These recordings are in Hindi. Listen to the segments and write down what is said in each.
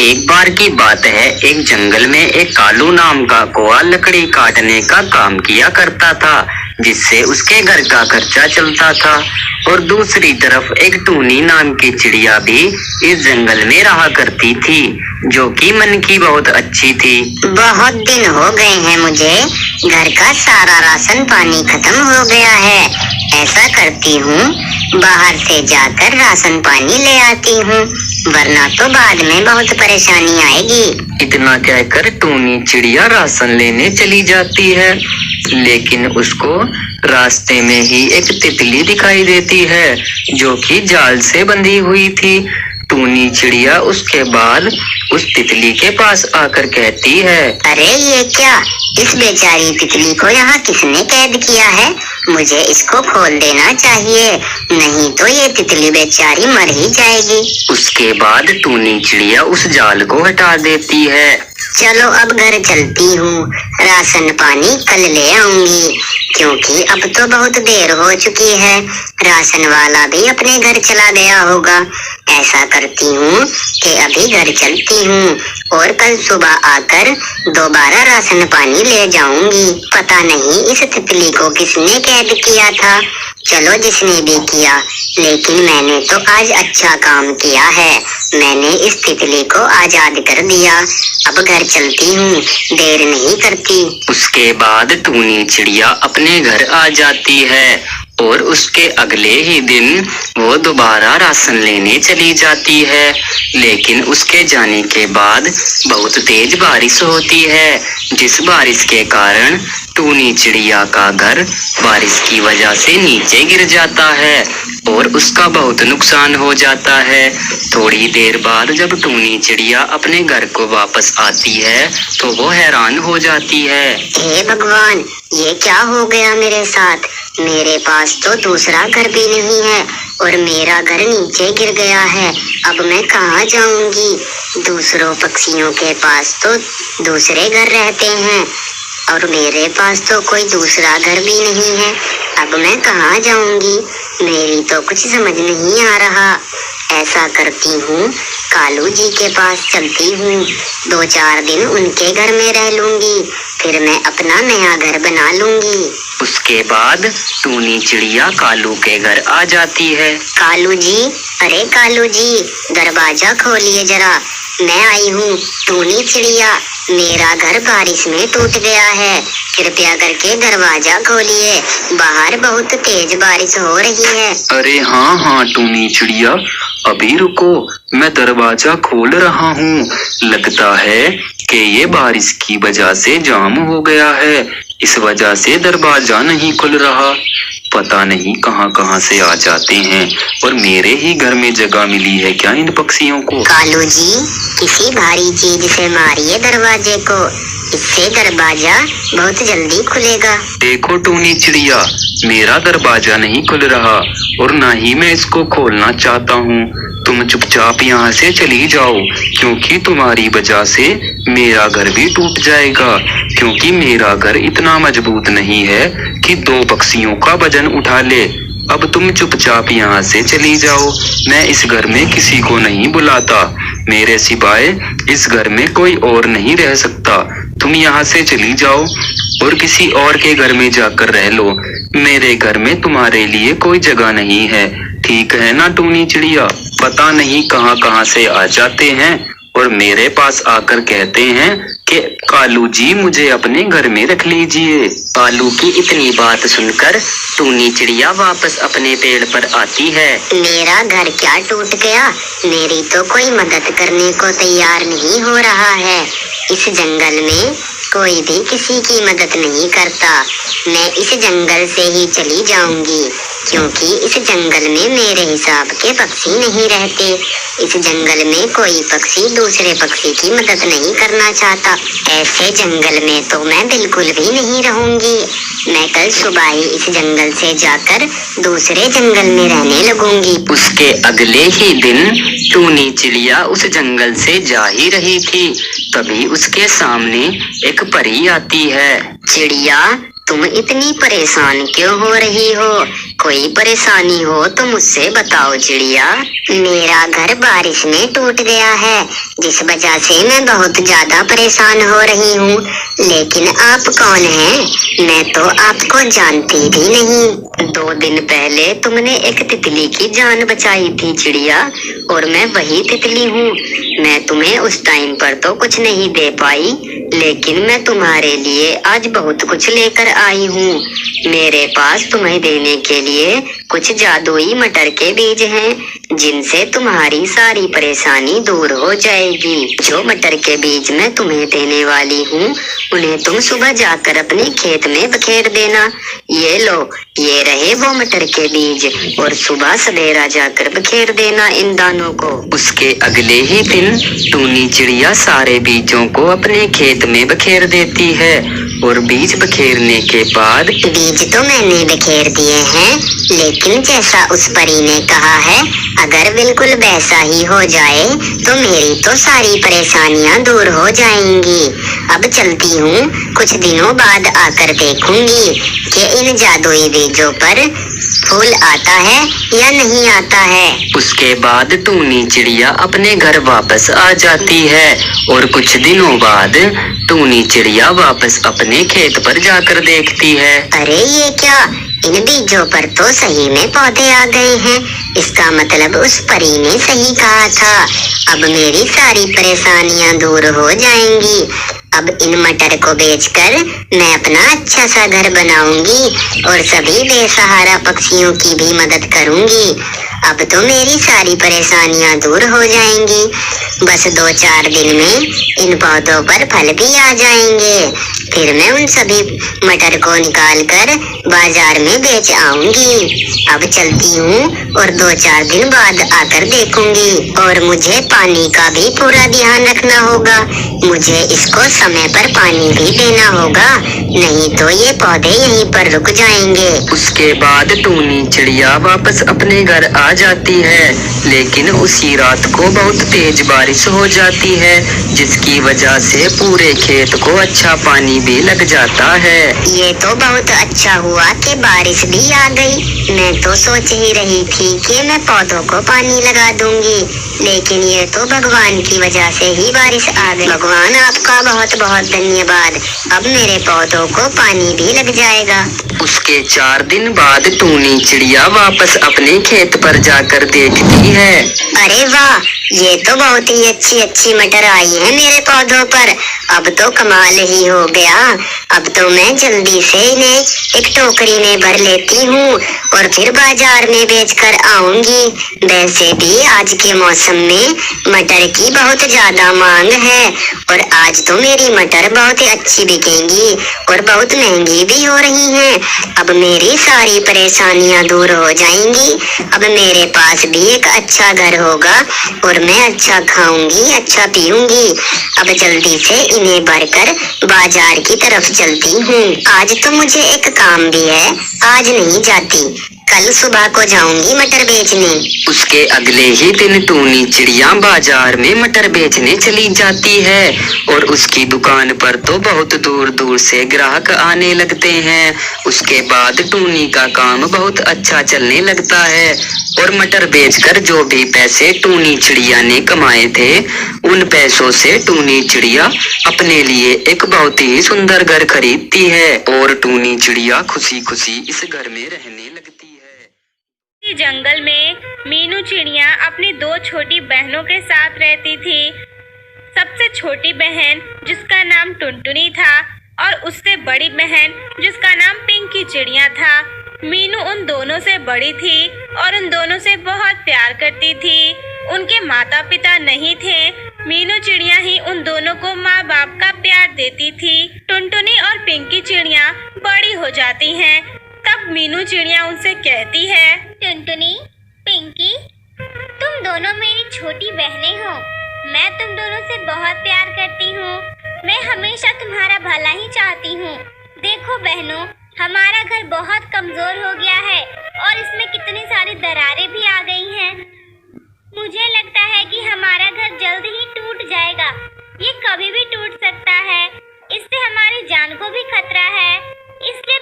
एक बार की बात है, एक जंगल में एक कालू नाम का कौआ लकड़ी काटने का काम किया करता था, जिससे उसके घर का खर्चा चलता था। और दूसरी तरफ एक टूनी नाम की चिड़िया भी इस जंगल में रहा करती थी, जो कि मन की बहुत अच्छी थी। बहुत दिन हो गए हैं मुझे, घर का सारा राशन पानी खत्म हो गया है। ऐसा करती हूँ, बाहर से जाकर राशन पानी ले आती हूँ, वरना तो बाद में बहुत परेशानी आएगी। इतना कहकर टूनी चिड़िया राशन लेने चली जाती है, लेकिन उसको रास्ते में ही एक तितली दिखाई देती है, जो कि जाल से बंधी हुई थी। टूनी चिड़िया उसके बाद उस तितली के पास आकर कहती है, अरे ये क्या, इस बेचारी तितली को यहाँ किसने कैद किया है? मुझे इसको खोल देना चाहिए, नहीं तो ये तितली बेचारी मर ही जाएगी। उसके बाद टूनी चिड़िया उस जाल को हटा देती है। चलो अब घर चलती हूँ, राशन पानी कल ले आऊंगी, क्योंकि अब तो बहुत देर हो चुकी है। राशन वाला भी अपने घर चला गया होगा। ऐसा करती हूँ कि अभी घर चलती हूँ और कल सुबह आकर दोबारा राशन पानी ले जाऊंगी। पता नहीं इस तितली को किसने कैद किया था। चलो जिसने भी किया, लेकिन मैंने तो आज अच्छा काम किया है। मैंने इस तितली को आजाद कर दिया। अब घर चलती हूँ, देर नहीं करती। उसके बाद टूनी चिड़िया अपने घर आ जाती है और उसके अगले ही दिन वो दोबारा राशन लेने चली जाती है। लेकिन उसके जाने के बाद बहुत तेज बारिश होती है, जिस बारिश के कारण टूनी चिड़िया का घर बारिश की वजह से नीचे गिर जाता है और उसका बहुत नुकसान हो जाता है। थोड़ी देर बाद जब टूनी चिड़िया अपने घर को वापस आती है तो वो हैरान हो जाती है। हे भगवान, ये क्या हो गया मेरे साथ? मेरे पास तो दूसरा घर भी नहीं है और मेरा घर नीचे गिर गया है। अब मैं कहाँ जाऊंगी? दूसरों पक्षियों के पास तो दूसरे घर रहते हैं और मेरे पास तो कोई दूसरा घर भी नहीं है। अब मैं कहाँ जाऊंगी? मेरी तो कुछ समझ नहीं आ रहा। ऐसा करती हूँ, कालू जी के पास चलती हूँ, 2-4 दिन उनके घर में रह लूंगी, फिर मैं अपना नया घर बना लूंगी। उसके बाद टूनी चिड़िया कालू के घर आ जाती है। कालू जी, अरे कालू जी, दरवाजा खोलिए जरा, मैं आई हूँ टूनी चिड़िया। मेरा घर बारिश में टूट गया है, कृपया करके दरवाजा खोलिए, बाहर बहुत तेज बारिश हो रही है। अरे हाँ हाँ टूनी चिड़िया, अभी रुको, मैं दरवाजा खोल रहा हूँ। लगता है कि ये बारिश की वजह से जाम हो गया है, इस वजह से दरवाजा नहीं खुल रहा। पता नहीं कहाँ कहाँ से आ जाते हैं और मेरे ही घर में जगह मिली है क्या इन पक्षियों को? कालू जी, किसी भारी चीज से मारिए दरवाजे को, इससे दरवाजा बहुत जल्दी खुलेगा। देखो टूनी चिड़िया, मेरा दरवाजा नहीं खुल रहा और ना ही मैं इसको खोलना चाहता हूँ। तुम चुपचाप यहाँ से चली जाओ, क्योंकि तुम्हारी वजह से मेरा घर भी टूट जाएगा, क्योंकि मेरा घर इतना मजबूत नहीं है कि 2 पक्षियों का वजन उठा ले। अब तुम चुपचाप यहाँ से चली जाओ, मैं इस घर में किसी को नहीं बुलाता, मेरे सिवाय इस घर में कोई और नहीं रह सकता। तुम यहाँ से चली जाओ और किसी और के घर में जाकर रह लो, मेरे घर में तुम्हारे लिए कोई जगह नहीं है, ठीक है ना टूनी चिड़िया? पता नहीं कहाँ कहाँ से आ जाते हैं और मेरे पास आकर कहते हैं कि कालू जी मुझे अपने घर में रख लीजिए। कालू की इतनी बात सुनकर टूनी चिड़िया वापस अपने पेड़ पर आती है। मेरा घर क्या टूट गया? मेरी तो कोई मदद करने को तैयार नहीं हो रहा है। इस जंगल में कोई भी किसी की मदद नहीं करता। मैं इस जंगल से ही चली जाऊंगी, क्योंकि इस जंगल में मेरे हिसाब के पक्षी नहीं रहते। इस जंगल में कोई पक्षी दूसरे पक्षी की मदद नहीं करना चाहता। ऐसे जंगल में तो मैं बिल्कुल भी नहीं रहूंगी। मैं कल सुबह ही इस जंगल से जाकर दूसरे जंगल में रहने लगूंगी। उसके अगले ही दिन टूनी चिड़िया उस जंगल से जा ही रही थी, तभी उसके सामने एक परी आती है। चिड़िया, तुम इतनी परेशान क्यों हो रही हो? कोई परेशानी हो तो मुझसे बताओ चिड़िया। मेरा घर बारिश में टूट गया है, जिस वजह से मैं बहुत ज्यादा परेशान हो रही हूँ। लेकिन आप कौन हैं? मैं तो आपको जानती भी नहीं। 2 दिन पहले तुमने एक तितली की जान बचाई थी चिड़िया, और मैं वही तितली हूँ। मैं तुम्हें उस टाइम पर तो कुछ नहीं दे पाई, लेकिन मैं तुम्हारे लिए आज बहुत कुछ लेकर आई हूँ। मेरे पास तुम्हें देने के लिए कुछ जादुई मटर के बीज हैं, जिनसे तुम्हारी सारी परेशानी दूर हो जाएगी। जो मटर के बीज मैं तुम्हें देने वाली हूँ, उन्हें तुम सुबह जाकर अपने खेत में बखेर देना। ये लो, ये रहे वो मटर के बीज, और सुबह सवेरा जाकर बखेर देना इन दानों को। उसके अगले ही दिन टूनी चिड़िया सारे बीजों को अपने खेत में बखेर देती है, और बीज बखेरने के बाद बीज तो मैंने बखेर दिए हैं, लेकिन जैसा उस परी ने कहा है, अगर बिल्कुल वैसा ही हो जाए तो मेरी तो सारी परेशानियां दूर हो जाएंगी। अब चलती हूँ, कुछ दिनों बाद आकर देखूंगी कि इन जादुई बीजों पर फूल आता है या नहीं आता है। उसके बाद टूनी चिड़िया अपने घर वापस आ जाती है, और कुछ दिनों बाद टूनी चिड़िया वापस अपने खेत पर जाकर देखती है। अरे ये क्या, इन बीजों पर तो सही में पौधे आ गए हैं। इसका मतलब उस परी ने सही कहा था। अब मेरी सारी परेशानियां दूर हो जाएंगी। अब इन मटर को बेचकर मैं अपना अच्छा सा घर बनाऊंगी और सभी बेसहारा पक्षियों की भी मदद करूंगी। अब तो मेरी सारी परेशानियां दूर हो जाएंगी। बस 2-4 दिन में इन पौधों पर फल भी आ जाएंगे। फिर मैं उन सभी मटर को निकाल कर बाजार में बेच आऊंगी। अब चलती हूँ और 2-4 दिन बाद आकर देखूंगी। और मुझे पानी का भी पूरा ध्यान रखना होगा। मुझे इसको समय पर पानी भी देना होगा, नहीं तो ये पौधे यहीं पर रुक जाएंगे। उसके बाद टूनी चिड़िया वापस अपने घर आ जाती है, लेकिन उसी रात को बहुत तेज बारिश हो जाती है, जिसकी वजह से पूरे खेत को अच्छा पानी भी लग जाता है। ये तो बहुत अच्छा हुआ कि बारिश भी आ गई। मैं तो सोच ही रही थी कि मैं पौधों को पानी लगा दूंगी, लेकिन ये तो भगवान की वजह से ही बारिश आ गई। भगवान आपका बहुत बहुत धन्यवाद। अब मेरे पौधों को पानी भी लग जाएगा। उसके 4 दिन बाद टूनी चिड़िया वापस अपने खेत पर जाकर देखती है। अरे वाह, ये तो बहुत ही अच्छी अच्छी मटर आई है मेरे पौधों पर। अब तो कमाल ही हो गया। अब तो मैं जल्दी से इन्हें एक टोकरी में भर लेती हूँ और फिर बाजार में बेचकर आऊंगी। वैसे भी आज के मौसम में मटर की बहुत ज्यादा मांग है, और आज तो मेरी मटर बहुत ही अच्छी बिकेंगी और बहुत महंगी भी हो रही हैं। अब मेरी सारी परेशानियां दूर हो जाएंगी। अब मेरे पास भी एक अच्छा घर होगा और मैं अच्छा खाऊंगी, अच्छा पीऊंगी। अब जल्दी से इन्हें भरकर बाजार की तरफ चलती हूँ। आज तो मुझे एक काम भी है, आज नहीं जाती, कल सुबह को जाऊंगी मटर बेचने। उसके अगले ही दिन टूनी चिड़िया बाजार में मटर बेचने चली जाती है, और उसकी दुकान पर तो बहुत दूर दूर से ग्राहक आने लगते हैं। उसके बाद टूनी का काम बहुत अच्छा चलने लगता है, और मटर बेचकर जो भी पैसे टूनी चिड़िया ने कमाए थे, उन पैसों से टूनी चिड़िया अपने लिए एक बहुत ही सुंदर घर खरीदती है, और टूनी चिड़िया खुशी खुशी इस घर में रहने लगती है। जंगल में मीनू चिड़िया अपनी 2 छोटी बहनों के साथ रहती थी। सबसे छोटी बहन जिसका नाम टुनटुनी था, और उससे बड़ी बहन जिसका नाम पिंकी चिड़िया था। मीनू उन दोनों से बड़ी थी और उन दोनों से बहुत प्यार करती थी। उनके माता पिता नहीं थे। मीनू चिड़िया ही उन दोनों को माँ बाप का प्यार देती थी। टुनटुनी और पिंकी चिड़िया बड़ी हो जाती हैं। तब मीनू चिड़िया उनसे कहती है, टुनटुनी, पिंकी, तुम दोनों मेरी छोटी बहनें हो। मैं तुम दोनों से बहुत प्यार करती हूँ। मैं हमेशा तुम्हारा भला ही चाहती हूँ। देखो बहनों, हमारा घर बहुत कमजोर हो गया है और इसमें कितनी सारी दरारें भी आ गई हैं। मुझे लगता है कि हमारा घर जल्द ही टूट जाएगा। ये कभी भी टूट सकता है। इससे हमारी जान को भी खतरा है। इसलिए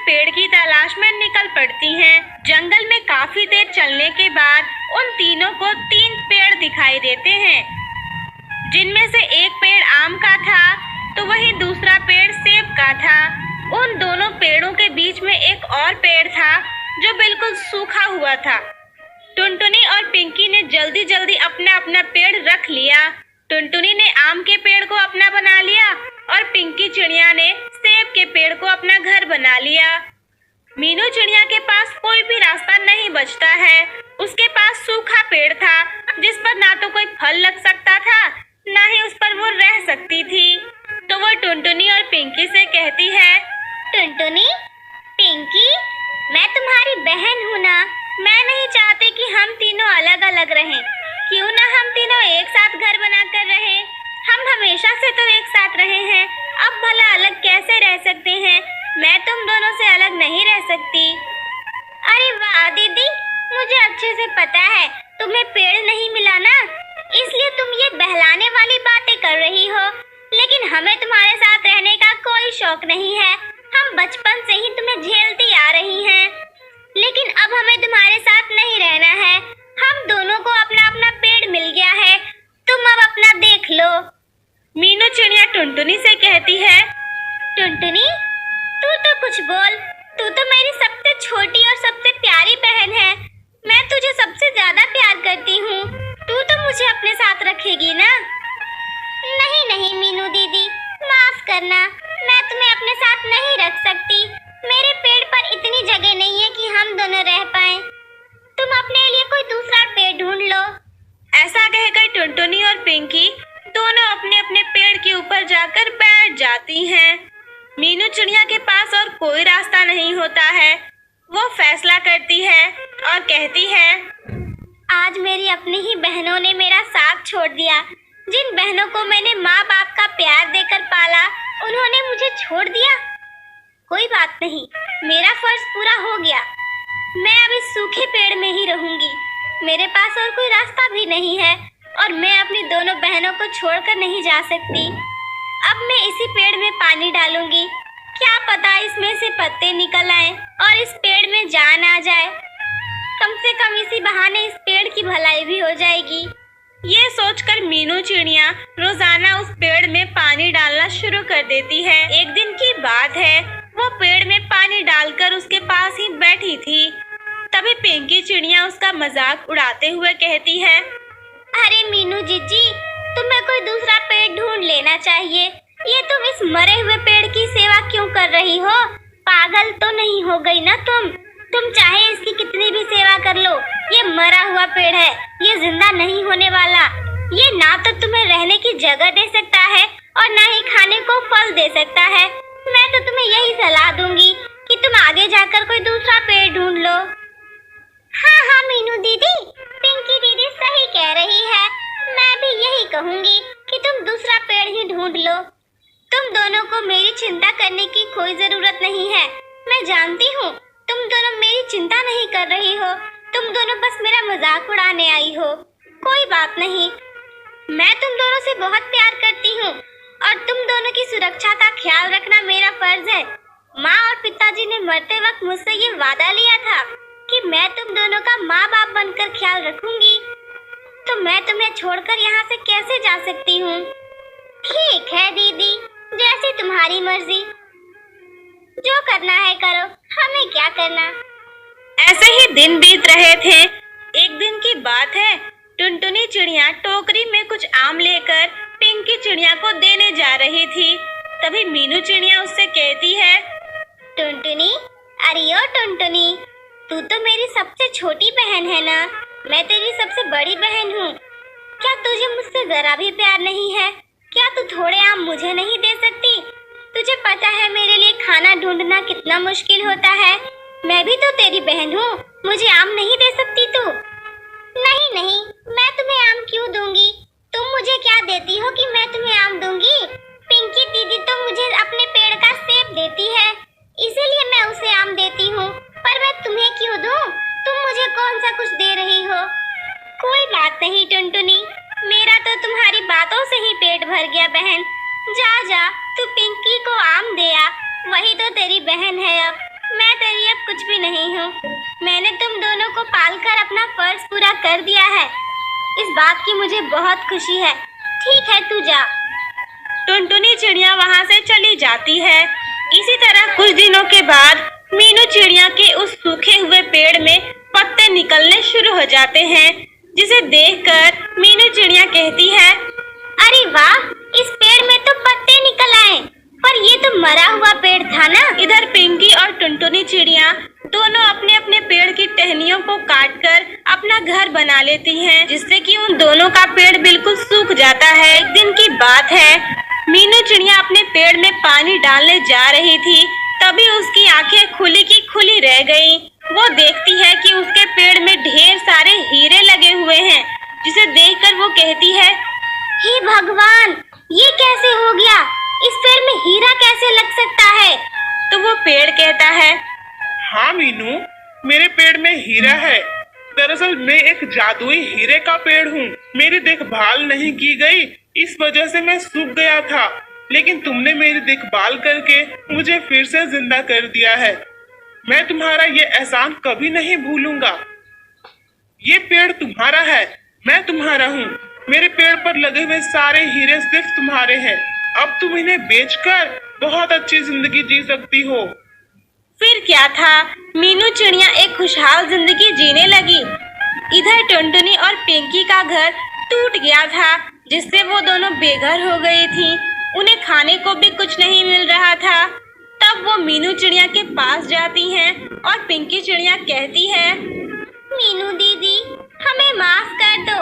पेड़ की तलाश में निकल पड़ती हैं। जंगल में काफी देर चलने के बाद उन तीनों को 3 पेड़ दिखाई देते हैं, जिनमें से एक पेड़ आम का था तो वहीं दूसरा पेड़ सेब का था। उन दोनों पेड़ों के बीच में एक और पेड़ था जो बिल्कुल सूखा हुआ था। टुनटुनी और पिंकी ने जल्दी जल्दी अपना अपना पेड़ रख लिया। टुनटुनी ने आम के पेड़ को अपना बना लिया और पिंकी चिड़िया ने सेब के पेड़ को अपना घर बना लिया। मीनू चिड़िया के पास कोई भी रास्ता नहीं बचता है। उसके पास सूखा पेड़ था जिस पर ना तो कोई फल लग सकता था, ना ही उस पर वो रह सकती थी। तो वो टुनटुनी और पिंकी से कहती है, टुनटुनी, पिंकी, मैं तुम्हारी बहन हूँ ना। मैं नहीं चाहती कि हम तीनों अलग अलग रहें। क्यों ना हम तीनों एक साथ घर बनाकर रहें। हम हमेशा से तो एक साथ रहे हैं, अब भला अलग कैसे रह सकते हैं। मैं तुम दोनों से अलग नहीं रह सकती। अरे वाह दीदी, मुझे अच्छे से पता है तुम्हें पेड़ नहीं मिला ना, इसलिए तुम ये बहलाने वाली बातें कर रही हो। लेकिन हमें तुम्हारे साथ रहने का कोई शौक नहीं है। हम बचपन से ही तुम्हें झेलती आ रही हैं, लेकिन अब हमें तुम्हारे साथ नहीं रहना है। हम दोनों को अपना अपना पेड़ मिल गया है, तुम अब अपना देख लो। मीनू चिड़िया टुनटुनी से कहती है, टुनटुनी, तू तो कुछ बोल। तू तो मेरी सबसे छोटी और सबसे प्यारी बहन है। मैं तुझे सबसे ज्यादा प्यार करती हूँ। तू तो मुझे अपने साथ रखेगी ना? नहीं नहीं मीनू दीदी, माफ करना, मैं तुम्हें अपने साथ नहीं रख सकती। मेरे पेड़ पर इतनी जगह नहीं है कि हम दोनों रह पाएं। तुम अपने लिए कोई दूसरा पेड़ ढूंढ लो। ऐसा कहकर टुनटुनी और पिंकी दोनों अपने अपने पेड़ के ऊपर जाकर बैठ जाती हैं। मीनू चिड़िया के पास और कोई रास्ता नहीं होता है। वो फैसला करती है और कहती है, आज मेरी अपनी ही बहनों ने मेरा साथ छोड़ दिया। जिन बहनों को मैंने माँ बाप का प्यार देकर पाला, उन्होंने मुझे छोड़ दिया। कोई बात नहीं, मेरा फर्ज पूरा हो गया। मैं अब इस सूखे पेड़ में ही रहूंगी। मेरे पास और कोई रास्ता भी नहीं है और मैं अपनी दोनों बहनों को छोड़कर नहीं जा सकती। अब मैं इसी पेड़ में पानी डालूंगी। क्या पता इसमें से पत्ते निकल आए और इस पेड़ में जान आ जाए। कम से कम इसी बहाने इस पेड़ की भलाई भी हो जाएगी। ये सोचकर मीनू चिड़िया रोजाना उस पेड़ में पानी डालना शुरू कर देती है। एक दिन की बात है, वो पेड़ में पानी डालकर उसके पास ही बैठी थी। तभी पिंकी चिड़िया उसका मजाक उड़ाते हुए कहती है, अरे मीनू जीजी, तुम्हें कोई दूसरा पेड़ ढूंढ लेना चाहिए। ये तुम इस मरे हुए पेड़ की सेवा क्यों कर रही हो? पागल तो नहीं हो गई ना तुम? तुम चाहे इसकी कितनी भी सेवा कर लो, ये मरा हुआ पेड़ है, ये जिंदा नहीं होने वाला। ये ना तो तुम्हें रहने की जगह दे सकता है और ना ही खाने को फल दे सकता है। मैं तो तुम्हें यही सलाह दूंगी कि तुम आगे जाकर कोई दूसरा पेड़ ढूंढ लो। हाँ हाँ मीनू दीदी, पिंकी दीदी सही कह रही है। मैं भी यही कहूंगी कि तुम दूसरा पेड़ ही ढूंढ लो। तुम दोनों को मेरी चिंता करने की कोई जरूरत नहीं है। मैं जानती हूँ तुम दोनों मेरी चिंता नहीं कर रही हो। तुम दोनों बस मेरा मजाक उड़ाने आई हो। कोई बात नहीं, मैं तुम दोनों से बहुत प्यार करती हूँ और तुम दोनों की सुरक्षा का ख्याल रखना मेरा फर्ज है। माँ और पिताजी ने मरते वक्त मुझसे ये वादा लिया था कि मैं तुम दोनों का माँ बाप बनकर ख्याल रखूंगी। तो मैं तुम्हें छोड़कर यहाँ से कैसे जा सकती हूँ? ठीक है दीदी, जैसे तुम्हारी मर्जी। जो करना है करो, हमें क्या करना। ऐसे ही दिन बीत रहे थे। एक दिन की बात है, टुनटुनी चिड़िया टोकरी में कुछ आम लेकर पिंकी चिड़िया को देने जा रही थी। तभी मीनू चिड़िया उससे कहती है, टुनटुनी, अरे ओ टुनटुनी, तू तो मेरी सबसे छोटी बहन है ना? मैं तेरी सबसे बड़ी बहन हूँ। क्या तुझे मुझसे जरा भी प्यार नहीं है? क्या तू थोड़े आम मुझे नहीं दे सकती? तुझे पता है मेरे लिए खाना ढूंढना कितना मुश्किल होता है। मैं भी तो तेरी बहन हूँ, मुझे आम नहीं दे सकती तू? नहीं नहीं, मैं तुम्हें आम क्यों दूंगी? तुम मुझे क्या देती हो कि मैं तुम्हें आम दूंगी? पिंकी दीदी तो मुझे अपने पेड़ का सेब देती है, इसीलिए मैं उसे आम देती हूँ। पर मैं तुम्हें क्यों दूं? तुम मुझे कौन सा कुछ दे रही हो? कोई बात नहीं टुनटुनी, मेरा तो तुम्हारी बातों से ही पेट भर गया बहन। जा जा, तू पिंकी को आम दे आ, वही तो तेरी बहन है। अब मैंने तुम दोनों को पालकर अपना फर्ज पूरा कर दिया है। इस बात की मुझे बहुत खुशी है। ठीक है, तू जा। टुनटुनी चिड़िया वहाँ से चली जाती है। इसी तरह कुछ दिनों के बाद मीनू चिड़िया के उस सूखे हुए पेड़ में पत्ते निकलने शुरू हो जाते हैं, जिसे देखकर मीनू चिड़िया कहती है, अरे वाह, इस पेड़ में तो पत्ते निकल आए, पर ये तो मरा हुआ पेड़ था ना। इधर पिंकी और टुनटुनी चिड़िया दोनों अपने अपने पेड़ की टहनियों को काटकर अपना घर बना लेती हैं, जिससे कि उन दोनों का पेड़ बिल्कुल सूख जाता है। एक दिन की बात है, मीनू चिड़िया अपने पेड़ में पानी डालने जा रही थी, तभी उसकी आंखें खुली की खुली रह गईं। वो देखती है कि उसके पेड़ में ढेर सारे हीरे लगे हुए हैं, जिसे देखकर वो कहती है, हे भगवान, ये कैसे हो गया? इस पेड़ में हीरा कैसे लग सकता है? तो वो पेड़ कहता है, हाँ मीनू, मेरे पेड़ में हीरा है। दरअसल मैं एक जादुई हीरे का पेड़ हूँ। मेरी देखभाल नहीं की गई, इस वजह से मैं सूख गया था, लेकिन तुमने मेरी देखभाल करके मुझे फिर से जिंदा कर दिया है। मैं तुम्हारा ये एहसान कभी नहीं भूलूंगा। ये पेड़ तुम्हारा है, मैं तुम्हारा हूँ। मेरे पेड़ पर लगे हुए सारे हीरे सिर्फ तुम्हारे हैं। अब तुम इन्हें बेचकर बहुत अच्छी जिंदगी जी सकती हो। फिर क्या था, मीनू चिड़िया एक खुशहाल जिंदगी जीने लगी। इधर टुनटुनी और पिंकी का घर टूट गया था, जिससे वो दोनों बेघर हो गई थी। उन्हें खाने को भी कुछ नहीं मिल रहा था। तब वो मीनू चिड़िया के पास जाती हैं और पिंकी चिड़िया कहती है, मीनू दीदी, हमें माफ कर दो,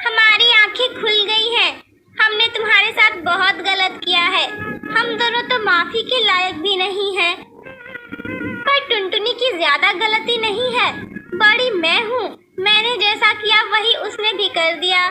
हमारी आंखें खुल गई हैं। हमने तुम्हारे साथ बहुत गलत किया है। हम दोनों तो माफी के लायक भी नहीं हैं। पर टुनटुनी की ज्यादा गलती नहीं है, बड़ी मैं हूँ। मैंने जैसा किया वही उसने भी कर दिया।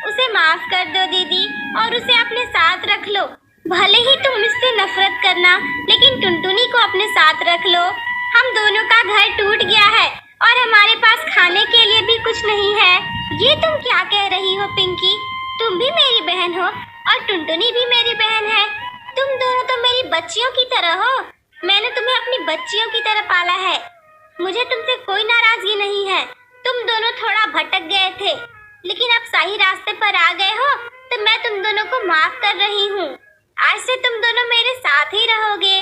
उसे माफ कर दो दीदी, और उसे अपने साथ रख लो। भले ही तुम इससे नफरत करना, लेकिन टुनटुनी को अपने साथ रख लो। हम दोनों का घर टूट गया है और हमारे पास खाने के लिए भी कुछ नहीं है। ये तुम क्या कह रही हो पिंकी? तुम भी मेरी बहन हो और टुनटुनी भी मेरी बहन है। तुम दोनों तो मेरी बच्चियों की तरह हो। मैंने तुम्हें अपनी बच्चियों की तरह पाला है। मुझे तुमसे कोई नाराजगी नहीं है। तुम दोनों थोड़ा भटक गए थे, लेकिन अब सही रास्ते पर आ गए हो, तो मैं तुम दोनों को माफ कर रही हूँ। आज से तुम दोनों मेरे साथ ही रहोगे।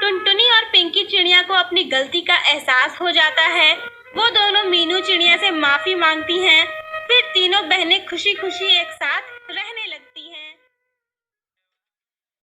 टुनटुनी और पिंकी चिड़िया को अपनी गलती का एहसास हो जाता है। वो दोनों मीनू चिड़िया से माफी मांगती हैं। फिर तीनों बहनें खुशी खुशी एक साथ